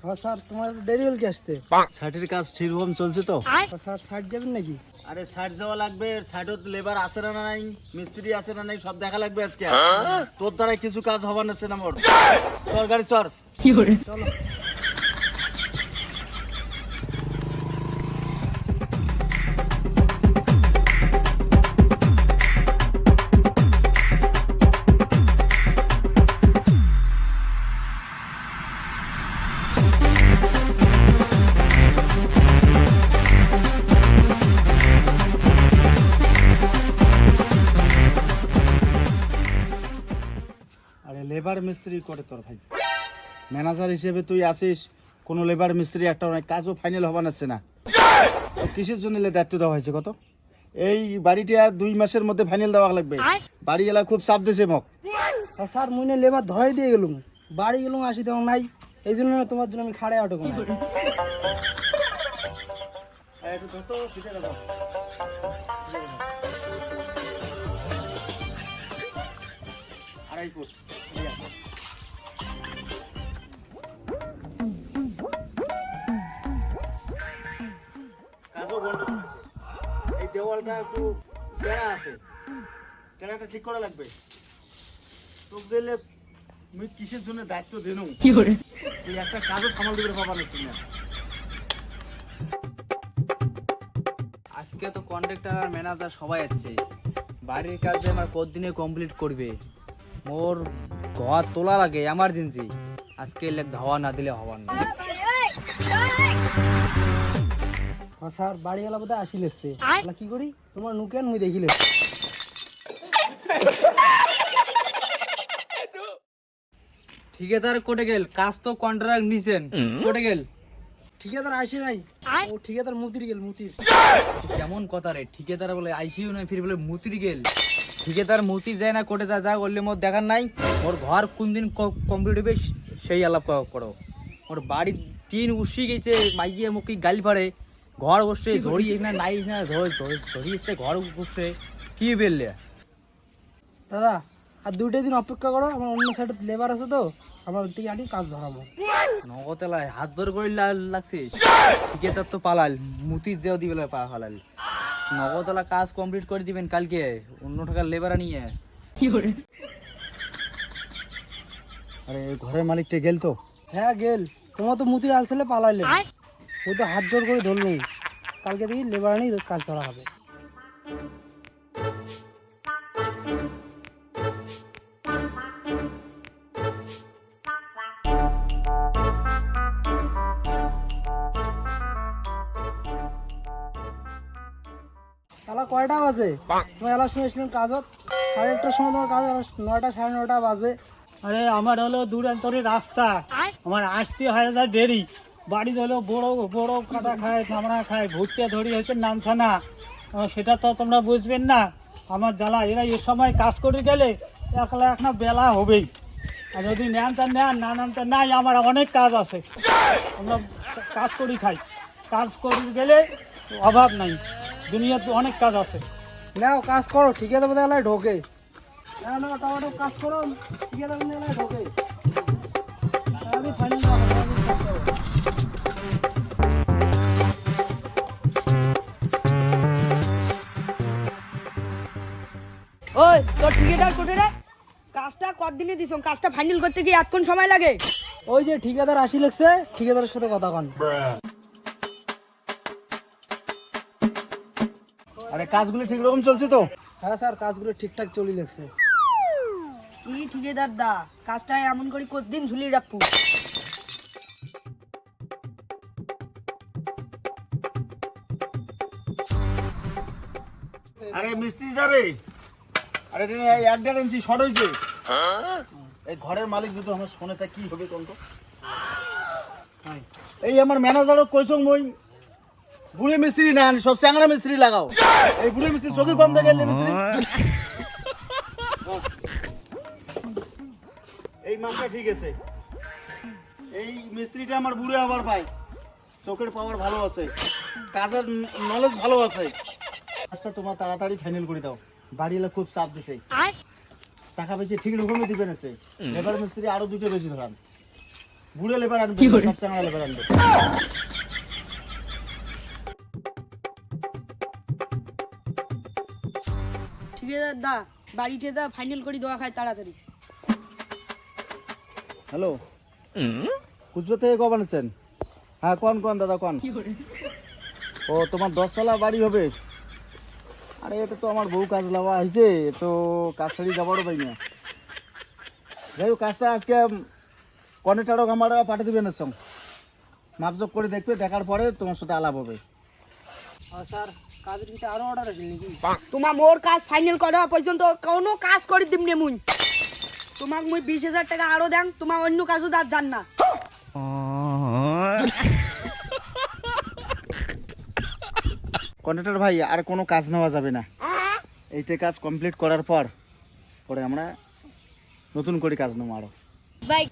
হ্যাঁ স্যার, তোমার তো দেরি হল কি আসতে? সাইটের কাজ ঠিকরকম চলছে তো? স্যার সাইড যাবেন নাকি? আরে সাইট যাওয়া লাগবে, সাইটত লেবার আছে না নাই, মিস্ত্রি আছে না নাই, সব দেখা লাগবে আজকে। তোর দ্বারা কিছু কাজ হবার নাচ্ছে না মোর। চল গাড়ি চল। চলো। আরে লেবার মিস্ত্রি করে তোর ভাই, ম্যানেজার হিসেবে তুই আসিস, কোনো লেবার মিস্ত্রি একটা অনেক কাজও ফাইনাল হবার নাচ্ছে না। তো কিসের জন্য দায়িত্ব দেওয়া হয়েছে কত? এই বাড়িটা 2 মাসের মধ্যে ফাইনাল দেওয়া লাগবে। বাড়ি এলা খুব চাপ দিয়েছে মক। স্যার মুই না লেবার ধরাই দিয়ে গেলুম, বাড়ি গেলুম আসি তেমন নাই, এই জন্য না তোমার জন্য আমি খাড়ে আটক। আড়াই ফুট কাজও বন্ধ করেছে। এই দেওয়ালটা একটু টেরা আছে, টেরাটা ঠিক করা লাগবে। তোকে দিলে মুই কিসের জন্য দায়িত্ব দেনু, তুই একটা কাজও সামাল দিতে পারবা না। আজকে তো কন্ট্রাক্টর আর ম্যানেজার সবাই আছে, বাড়ির কাজ যে আমার কতদিনে কমপ্লিট করবে। মোর ঘর তোলা লাগে এমার্জেন্সি, আজকে লেগ ধাওয়া না দিলে হবার না। হ্যাঁ স্যার, বাড়ি গেলা বোধহয় আসি লেগছে। কি করি, তোমার নুকেন মুই দেখি লেগছে। ঠিকাদার কোটে গেল, কাজ তো কন্ট্রাক্ট নিছেন, কোটে গেল? ঠিকাদার আসে নাই, ও ঠিকাদার মুতির গেল, মুতির। কেমন কথা রে, ঠিকাদার বলে আইসিইউ নয়, ফির বলে মুতির গেল। ঠিকাদার মুতি যায় না, কোটে যা করলে মোর দেখার নাই। ওর ঘর কোন দিন কমপ্লিট হবে সেই আলাপ করো। ওর বাড়ির টিন উসি গেছে, মাইয়ে মুখে গালি পারে, ঘর বসে ঝড়িয়ে না নাই না ঝড়িয়ে ঘর বসে কি বেললে। দাদা আর 2টা দিন অপেক্ষা করো, আমার অন্য সাইডে লেবার আছে তো, আমার ওর থেকে আনি কাজ ধরাবো। নগতেলায় হাত ধরে করে লাগছিস, ঠিকাদার তো পালাল, মুতির যেও দিবে পালাল। নগতলা কাজ কমপ্লিট করে দিবেন কালকে, অন্য টাকার লেবার নিয়ে। আরে ঘরের মালিকটা গেল তো? হ্যাঁ গেল, তোমার তো মুতির আলছেলে পালাইলে, ও তো হাত জোর করে ধরলো। কালকে দেখি লেবার আনি কাজ ধরা হবে। এলা কয়টা বাজে? তুমি এলা শুনেছিলাম কাজত 1:30টার সময়, তোমার কাজ 9টা 9:30 বাজে। আরে আমার হলো দূরান্তরের রাস্তা, আমার আসতে হয় যা দেরি। বাড়ি হলো বড় বড় কাটা খায়, চামড়া খায়, ভুট্টে ধরি হচ্ছে নামছানা, সেটা তো তোমরা বুঝবেন না। আমার জ্বালা, এরা এ সময় কাজ করে গেলে একলা এক না বেলা হবেই। আর যদি নেন তা নেন, না নেন তা নাই, আমার অনেক কাজ আছে। আমরা কাজ করি খাই, কাজ করে গেলে অভাব নাই, দুনিয়াতে অনেক কাজ আছে। নাও কাজ করো, ঠিকাদার বোধহয় এলাকায় ঢোকে। না না টাওয়াটা কাজ করো, ঠিকাদার বোধহয় এলাকায় ঢোকে। আমি ফাইনাল ওই তোর ঠিকাদার কোটে রে? কাজটা কতদিনে দিছ? কাজটা ফাইনাল করতে গিয়ে এতক্ষণ সময় লাগে? ওই যে ঠিকাদার আসি লেগছে, ঠিকাদারের সাথে কথা কন। আরে কাজগুলো ঠিক রকম চলছে তো? হ্যাঁ স্যার, কাজগুলো ঠিকঠাক চলি লেগছে। কি ঠিকাদার দা, কাজটা এমন করে কতদিন ঝুলিয়ে রাখবো? আরে মিস্ত্রিটা রে, আরে 1.5 ইঞ্চি শর্ট হয়েছে। এই ঘরের মালিক যদি আমার শোনেটা কি হবে কোন তো? এই আমার ম্যানেজারও কইছং মই বুড়ি মিস্ত্রি না, সব চ্যাংড়া মিস্ত্রি লাগাও। এই বুড়ি মিস্ত্রি চোখে কম দেখে মিস্ত্রি। এই মানটা ঠিক আছে, এই মিস্ত্রিটা আমার বুড়ে আবার পাই, চোখের পাওয়ার ভালো আছে, কাজের নলেজ ভালো আছে। কাজটা তোমার তাড়াতাড়ি ফাইনাল করে দাও, বাড়ি এলে খুব চাপ দিছে, টাকা বেশি ঠিক রকমই দিবেন আছে। লেবার মিস্ত্রি আরো 2টা বেশি ধরান। বুড়ো লেবার আনবে, সব চাঙা লেবার আনবে। ঠিকাদার দা বাড়িতে দা ফাইনাল করে দেওয়া খায় তাড়াতাড়ি। হ্যালো, কুচবিহার থেকে কবে আনছেন? হ্যাঁ, কোন কোন দাদা কোন? ও, তোমার 10 তলা বাড়ি হবে? আরে এটা তো আমার বউ কাজ লাওয়া হয়েছে, তো কাজ ছাড়ি যাবারও পাই না। যাই হোক, কাজটা আজকে কনেটারও আমার পাঠিয়ে দেবেন এর সঙ্গে, মাপজোক করে দেখবে, দেখার পরে তোমার সাথে আলাপ হবে। স্যার কাজের কিন্তু আরো অর্ডার আছে নাকি? তোমার মোর কাজ ফাইনাল করা পর্যন্ত কোনো কাজ করে দিম নে মুই। তোমাক মুই 20,000 টাকা আরো দেন, তোমার অন্য কাজও দাঁত জান না। কন্ট্রাক্টর ভাই, আর কোনো কাজ নেওয়া যাবে না, এইটা কাজ কমপ্লিট করার পর পরে আমরা নতুন করে কাজ নেবো আরো।